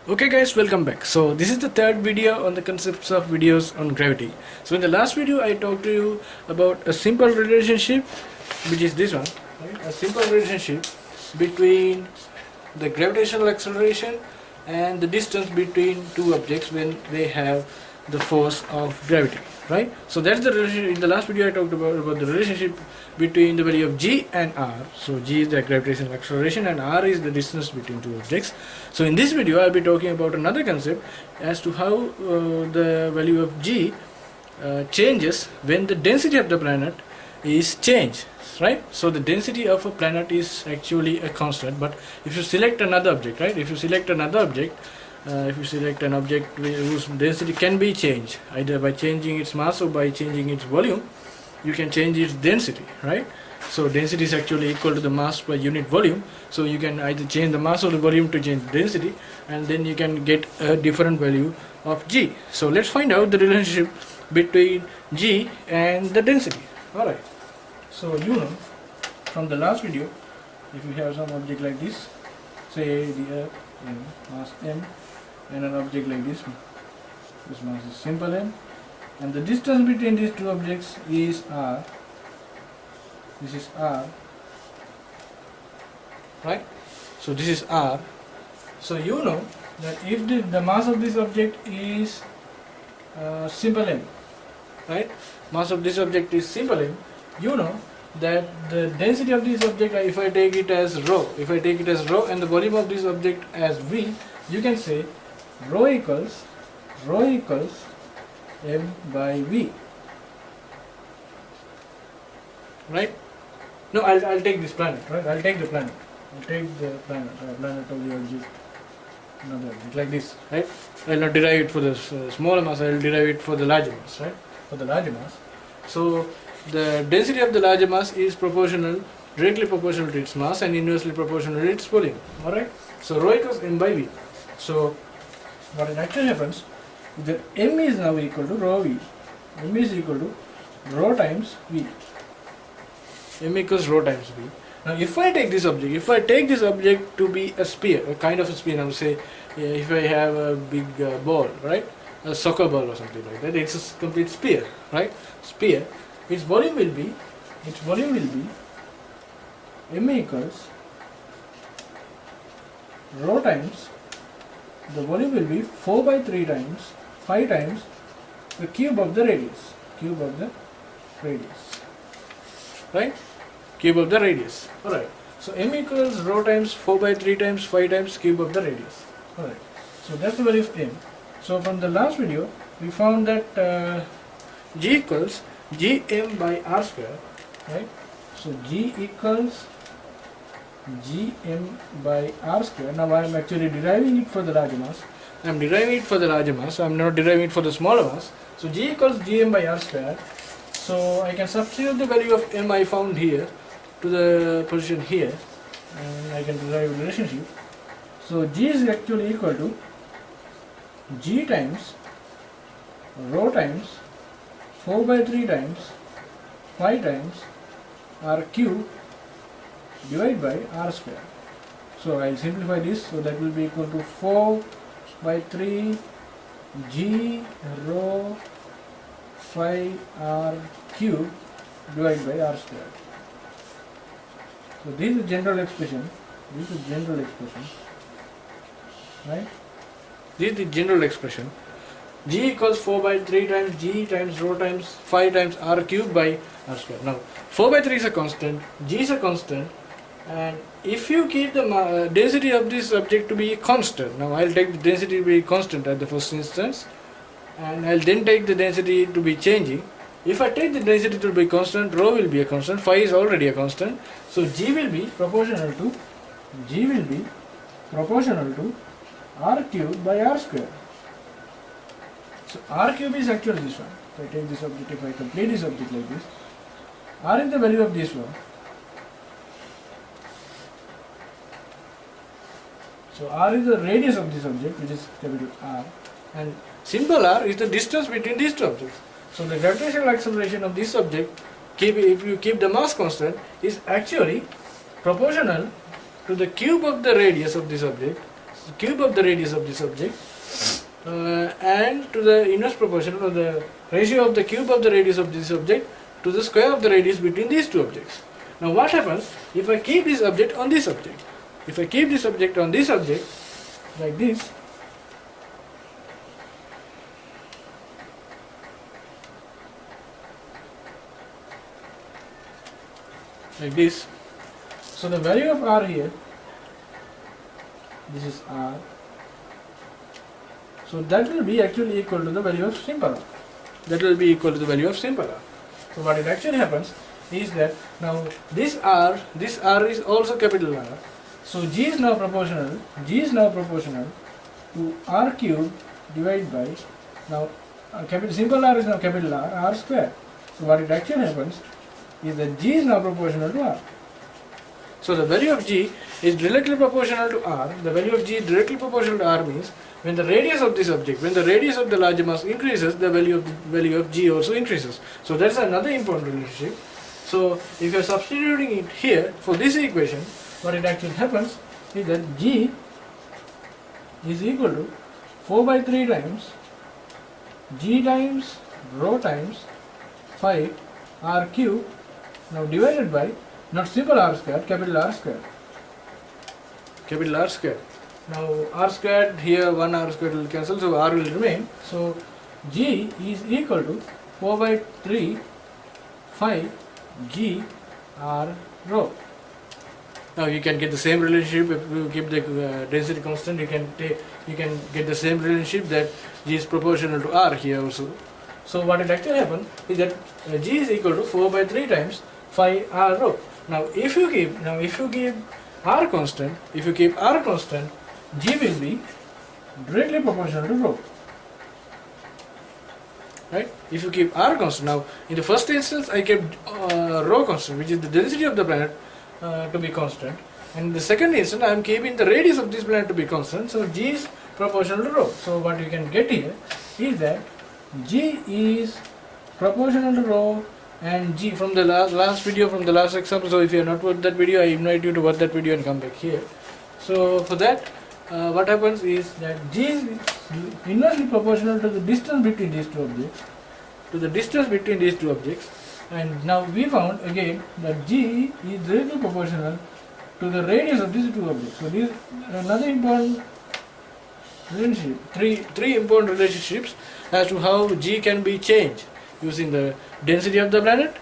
Okay guys, welcome back. So this is the third video on the concepts of videos on gravity. So in the last video I talked to you about a simple relationship, which is this one, right? A simple relationship between the gravitational acceleration and the distance between two objects when they have the force of gravity, right? So that's the relationship. In the last video I talked about the relationship between the value of g and r. So g is the gravitational acceleration and r is the distance between two objects. So in this video I'll be talking about another concept as to how the value of g changes when the density of the planet is changed, right? So the density of a planet is actually a constant, but if you select another object, right, if you select an object whose density can be changed either by changing its mass or by changing its volume, you can change its density, right? So density is actually equal to the mass per unit volume, so you can either change the mass or the volume to change density, and then you can get a different value of g. So let's find out the relationship between g and the density. Alright, so you know from the last video, if you have some object like this, say the earth, mass m, and an object like this mass is simple m, and the distance between these two objects is r. This is r, right? So this is r. So you know that if the mass of this object is simple m, right? Mass of this object is simple m. You know that the density of this object, if I take it as rho, and the volume of this object as v, you can say rho equals m by v, right? No, I'll take this planet, right? I'll take the planet of the object, another object like this, right? I'll not derive it for the smaller mass, I'll derive it for the larger mass, right? For the larger mass. So the density of the larger mass is directly proportional to its mass and inversely proportional to its volume, alright? So rho equals m by v. So what actually happens is that m is now equal to rho v. M is equal to rho times v. M equals rho times v. Now if I take this object to be a sphere, a kind of a sphere, I would say if I have a big ball, right, a soccer ball or something like that, it's a complete sphere, right? Sphere, its volume will be m equals rho times, the volume will be 4 by 3 times 5 times the cube of the radius, right? Cube of the radius. Alright. So m equals rho times 4 by 3 times 5 times cube of the radius. Alright. So that's the value of m. So from the last video, we found that g equals gm by r square, right? So g equals gm by r square. Now I am actually deriving it for the larger mass. I am deriving it for the larger mass. I am not deriving it for the smaller mass. So g equals gm by r square. So I can substitute the value of m I found here to the position here, and I can derive a relationship. So g is actually equal to g times rho times 4 by 3 times 5 times r cube divided by r square. So I will simplify this, so that will be equal to 4 by 3 g rho 5 r cube divided by r square. So this is general expression, right? This is the general expression. G equals 4 by 3 times g times rho times 5 times r cube by r square. Now 4 by 3 is a constant, g is a constant, and if you keep the density of this object to be constant, now I'll take the density to be constant at the first instance, and I'll then take the density to be changing. If I take the density to be constant, rho will be a constant, phi is already a constant, so g will be proportional to r cube by r square. So r cube is actually this one. If I take this object, if I complete this object like this, r is the value of this one. So r is the radius of this object, which is capital R, and symbol r is the distance between these two objects. So the gravitational acceleration of this object, if you keep the mass constant, is actually proportional to the cube of the radius of this object cube of the radius of this object and to the inverse proportional, or the ratio of the cube of the radius of this object to the square of the radius between these two objects. Now what happens if I keep this object on this object? If I keep this object on this object like this, so the value of r here, this is r, so that will be actually equal to the value of simple r. That will be equal to the value of simple r. So what it actually happens is that now this r is also capital R. So G is now proportional to r cube divided by, now simple R is now capital R square. So what it actually happens is that G is now proportional to R. So the value of G is directly proportional to R. The value of G directly proportional to R means when the radius of this object, when the radius of the larger mass increases, the value of G also increases. So that's another important relationship. So if you are substituting it here for this equation, what it actually happens is that G is equal to 4 by 3 times G times rho times 5 R cube, now divided by not simple R square, capital R square. Capital R square. Now R squared here, 1 R squared will cancel, so R will remain. So G is equal to 4 by 3 5 G R rho. Now you can get the same relationship if you keep the density constant. You can get the same relationship that G is proportional to R here also. So what it actually happens is that G is equal to 4 by 3 times 5 R rho. Now if you keep R constant, G will be directly proportional to rho. Right? If you keep R constant, now in the first instance I kept rho constant, which is the density of the planet, to be constant, and in the second instance I am keeping the radius of this planet to be constant, so G is proportional to rho. So what you can get here is that G is proportional to rho, and G from the last video, from the last example. So if you have not watched that video, I invite you to watch that video and come back here. So for that, what happens is that G is inversely proportional to the distance between these two objects, and now we found again that G is directly proportional to the radius of these two objects. So this is another important relationship, three important relationships as to how G can be changed using the density of the planet,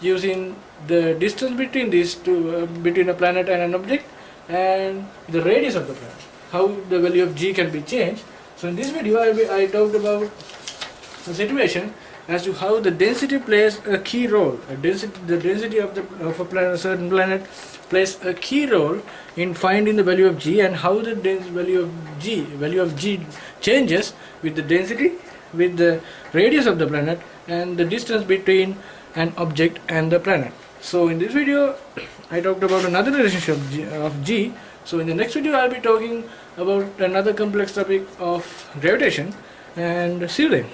using the distance between these two, between a planet and an object, and the radius of the planet, how the value of G can be changed. So in this video I talked about the situation as to how the density plays a key role. The density of a certain planet plays a key role in finding the value of G, and how the value of G changes with the density, with the radius of the planet, and the distance between an object and the planet. So in this video I talked about another relationship of G. So in the next video I'll be talking about another complex topic of gravitation, and see you then.